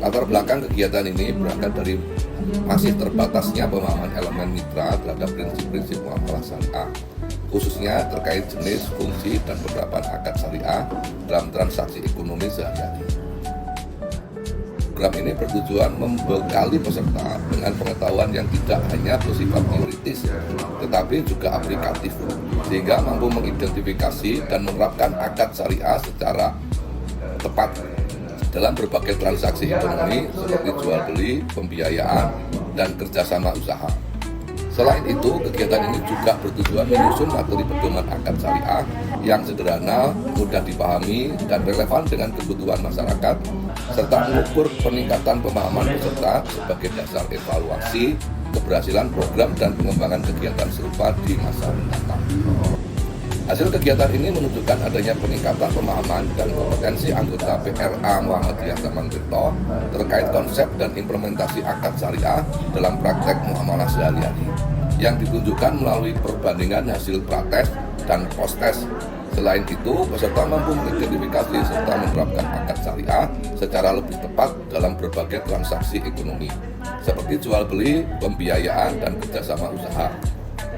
Latar belakang kegiatan ini berangkat dari masih terbatasnya pemahaman elemen mitra terhadap prinsip-prinsip muamalah syariah, khususnya terkait jenis, fungsi, dan penerapan akad syariah dalam transaksi ekonomi sehari-hari. Program ini bertujuan membekali peserta dengan pengetahuan yang tidak hanya bersifat teoritis, tetapi juga aplikatif, sehingga mampu mengidentifikasi dan menerapkan akad syariah secara tepat dalam berbagai transaksi ekonomi seperti jual beli, pembiayaan, dan kerjasama usaha. Selain itu, kegiatan ini juga bertujuan menyusun materi pedoman akad syariah yang sederhana, mudah dipahami, dan relevan dengan kebutuhan masyarakat, serta mengukur peningkatan pemahaman peserta sebagai dasar evaluasi keberhasilan program dan pengembangan kegiatan serupa di masa mendatang. Hasil kegiatan ini menunjukkan adanya peningkatan pemahaman dan kompetensi anggota PRA Muhammadiyah Taman Tirto terkait konsep dan implementasi akad syariah dalam praktek muamalah sehari-hari, yang ditunjukkan melalui perbandingan hasil prates dan postes. Selain itu, peserta mampu mengidentifikasi serta menerapkan akad syariah secara lebih tepat dalam berbagai transaksi ekonomi, seperti jual beli, pembiayaan, dan kerjasama usaha.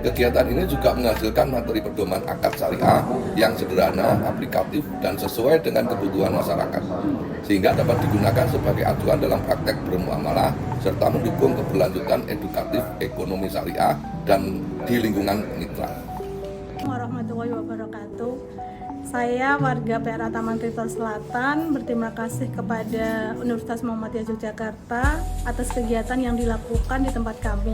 Kegiatan ini juga menghasilkan materi pedoman akad syariah yang sederhana, aplikatif, dan sesuai dengan kebutuhan masyarakat, sehingga dapat digunakan sebagai acuan dalam praktek bermuamalah, serta mendukung keberlanjutan edukatif ekonomi syariah dan di lingkungan mitra. Warahmatullahi wabarakatuh. Saya warga PRA Taman Tirto Selatan berterima kasih kepada Universitas Muhammadiyah Yogyakarta atas kegiatan yang dilakukan di tempat kami.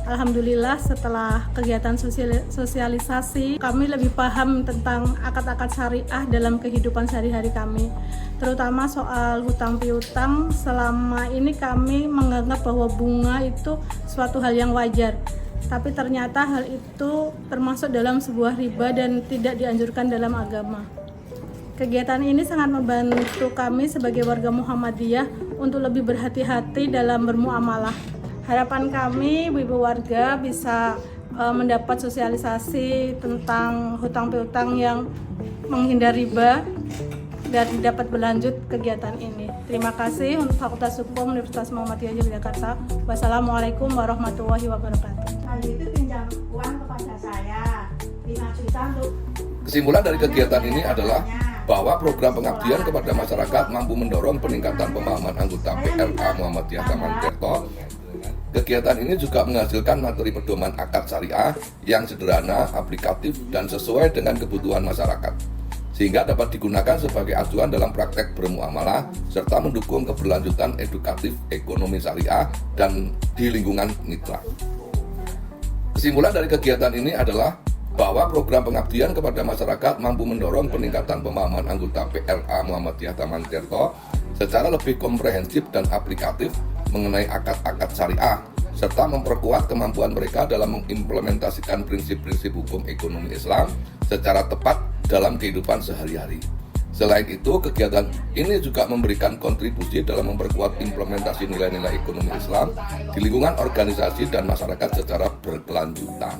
Alhamdulillah, setelah kegiatan sosialisasi, kami lebih paham tentang akad-akad syariah dalam kehidupan sehari-hari kami, terutama soal hutang piutang. Selama ini kami menganggap bahwa bunga itu suatu hal yang wajar, tapi ternyata hal itu termasuk dalam sebuah riba dan tidak dianjurkan dalam agama. Kegiatan ini sangat membantu kami sebagai warga Muhammadiyah untuk lebih berhati-hati dalam bermuamalah. Harapan kami, ibu-ibu warga bisa mendapat sosialisasi tentang hutang piutang yang menghindar riba dan dapat berlanjut kegiatan ini. Terima kasih untuk Fakultas Hukum Universitas Muhammadiyah Yogyakarta. Wassalamualaikum warahmatullahi wabarakatuh. Itu pinjam uang kepada saya 5 juta untuk. Kesimpulan dari kegiatan ini adalah bahwa program pengabdian kepada masyarakat mampu mendorong peningkatan pemahaman anggota PRA Muhammadiyah Taman Tirto. Kegiatan ini juga menghasilkan materi pedoman akad syariah yang sederhana, aplikatif, dan sesuai dengan kebutuhan masyarakat, sehingga dapat digunakan sebagai acuan dalam praktek bermuamalah, serta mendukung keberlanjutan edukatif ekonomi syariah dan di lingkungan mitra. Kesimpulan dari kegiatan ini adalah bahwa program pengabdian kepada masyarakat mampu mendorong peningkatan pemahaman anggota PRA Muhammadiyah Taman Tirto secara lebih komprehensif dan aplikatif mengenai akad-akad syariah, serta memperkuat kemampuan mereka dalam mengimplementasikan prinsip-prinsip hukum ekonomi Islam secara tepat dalam kehidupan sehari-hari. Selain itu, kegiatan ini juga memberikan kontribusi dalam memperkuat implementasi nilai-nilai ekonomi Islam di lingkungan organisasi dan masyarakat secara berkelanjutan.